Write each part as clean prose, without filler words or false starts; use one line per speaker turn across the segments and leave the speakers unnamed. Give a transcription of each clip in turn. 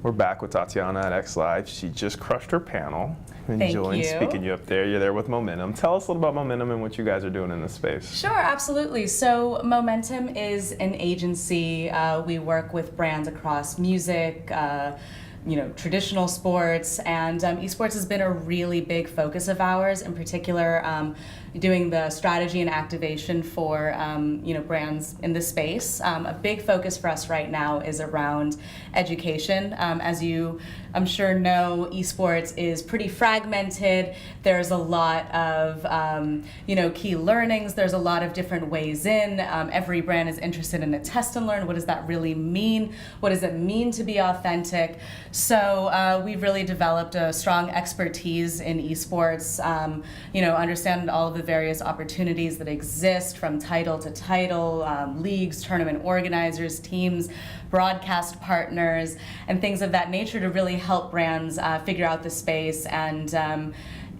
We're back with Tatiana at XLIVE. She just crushed her panel. Enjoying
Thank you.
speaking you up there. You're there with Momentum. Tell us a little about Momentum and what you guys are doing in this space.
Sure, absolutely. So Momentum is an agency. We work with brands across music, traditional sports, and esports has been a really big focus of ours. In particular, doing the strategy and activation for brands in the space. A big focus for us right now is around education. As you, I'm sure, know, esports is pretty fragmented. There's a lot of key learnings. There's a lot of different ways in. Every brand is interested in a test and learn. What does that really mean? What does it mean to be authentic? So we've really developed a strong expertise in esports. Understand all of the various opportunities that exist, from title to title, leagues, tournament organizers, teams, broadcast partners, and things of that nature to really help brands figure out the space and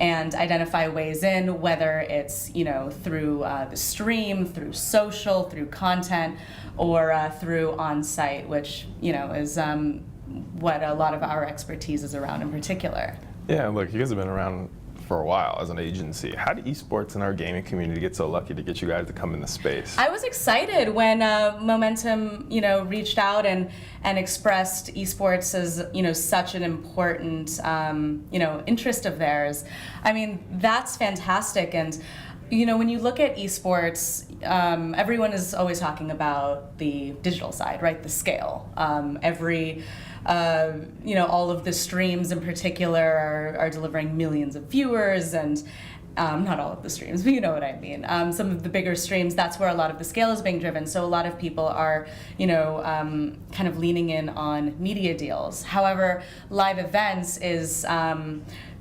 identify ways in, whether it's through the stream, through social, through content, or through on-site, which is what a lot of our expertise is around in particular.
Yeah, look, you guys have been around for a while as an agency. How did esports and our gaming community get so lucky to get you guys to come in the space?
I was excited when Momentum, reached out and expressed esports as, such an important, interest of theirs. I mean, that's fantastic. And when you look at esports, everyone is always talking about the digital side, right? The scale. All of the streams in particular are delivering millions of viewers, and not all of the streams, but you know what I mean. Some of the bigger streams, that's where a lot of the scale is being driven. So a lot of people are, kind of leaning in on media deals. However, live events is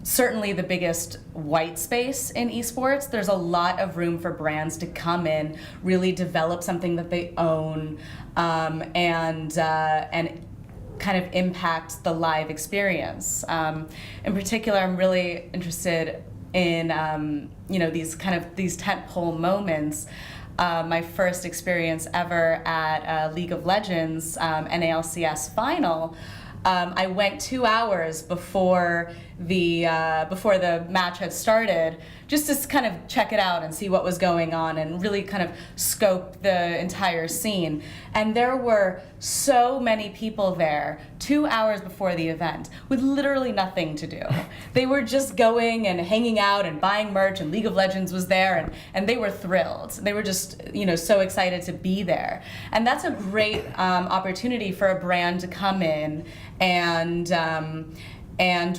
certainly the biggest white space in esports. There's a lot of room for brands to come in, really develop something that they own, and kind of impact the live experience. In particular, I'm really interested in these tentpole moments. My first experience ever at League of Legends NALCS final. I went 2 hours before the match had started, just to kind of check it out and see what was going on and really kind of scope the entire scene. And there were so many people there 2 hours before the event with literally nothing to do. They were just going and hanging out and buying merch, and League of Legends was there, and they were thrilled. They were just so excited to be there. And that's a great opportunity for a brand to come in and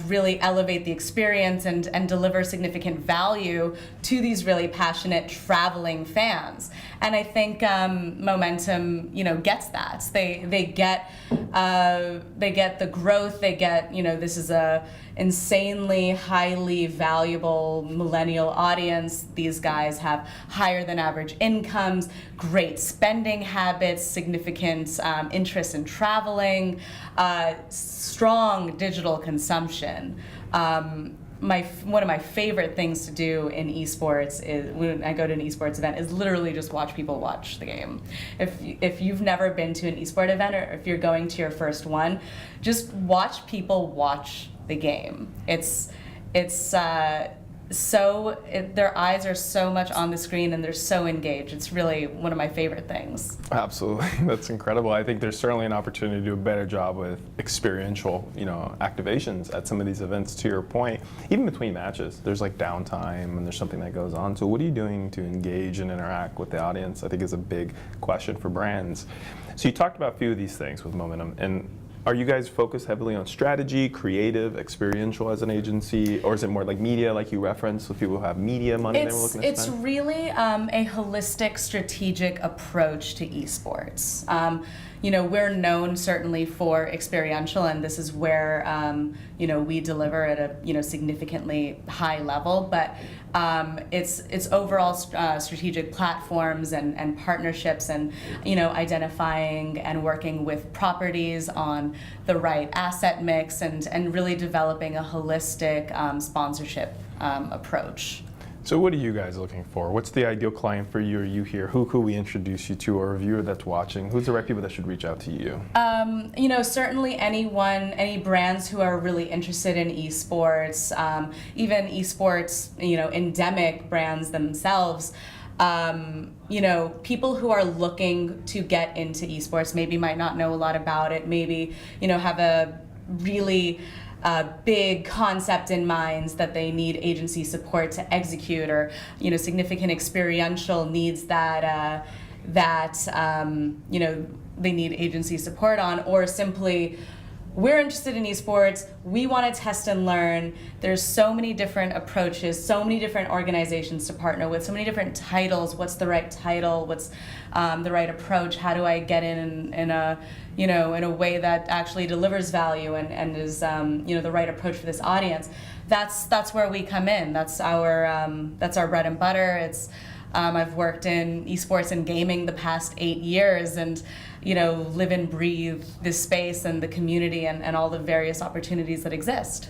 really elevate the experience and deliver significant value to these really passionate traveling fans. And I think Momentum, gets that. They get the growth. They get, this is a insanely highly valuable millennial audience. These guys have higher than average incomes, great spending habits, significant interest in traveling, strong digital consumption. One of my favorite things to do in esports is, when I go to an esports event, is literally just watch people watch the game. If you've never been to an esport event, or if you're going to your first one, just watch people watch the game. Their eyes are so much on the screen and they're so engaged. It's really one of my favorite things.
Absolutely, that's incredible. I think there's certainly an opportunity to do a better job with experiential, activations at some of these events. To your point, even between matches, there's like downtime and there's something that goes on. So what are you doing to engage and interact with the audience? I think is a big question for brands. So you talked about a few of these things with Momentum, and are you guys focused heavily on strategy, creative, experiential as an agency, or is it more like media, like you referenced, so people who have media money they were looking to spend?
It's really a holistic, strategic approach to esports. We're known certainly for experiential, and this is where we deliver at a significantly high level. But it's overall strategic platforms and partnerships, and identifying and working with properties on the right asset mix, and really developing a holistic sponsorship approach.
So what are you guys looking for? What's the ideal client for you or you here? Who could we introduce you to, or a viewer that's watching? Who's the right people that should reach out to you?
You know, certainly any brands who are really interested in esports, even esports, you know, endemic brands themselves. You know, people who are looking to get into esports maybe might not know a lot about it, maybe, you know, have a really big concept in mind that they need agency support to execute, or, you know, significant experiential needs that you know, they need agency support on, or simply, we're interested in esports, we want to test and learn. There's so many different approaches, so many different organizations to partner with, so many different titles. What's the right title? What's the right approach? How do I get in a, you know, in a way that actually delivers value and is, you know, the right approach for this audience? That's where we come in. That's our bread and butter. It's I've worked in esports and gaming the past 8 years, and, you know, live and breathe this space and the community and all the various opportunities that exist.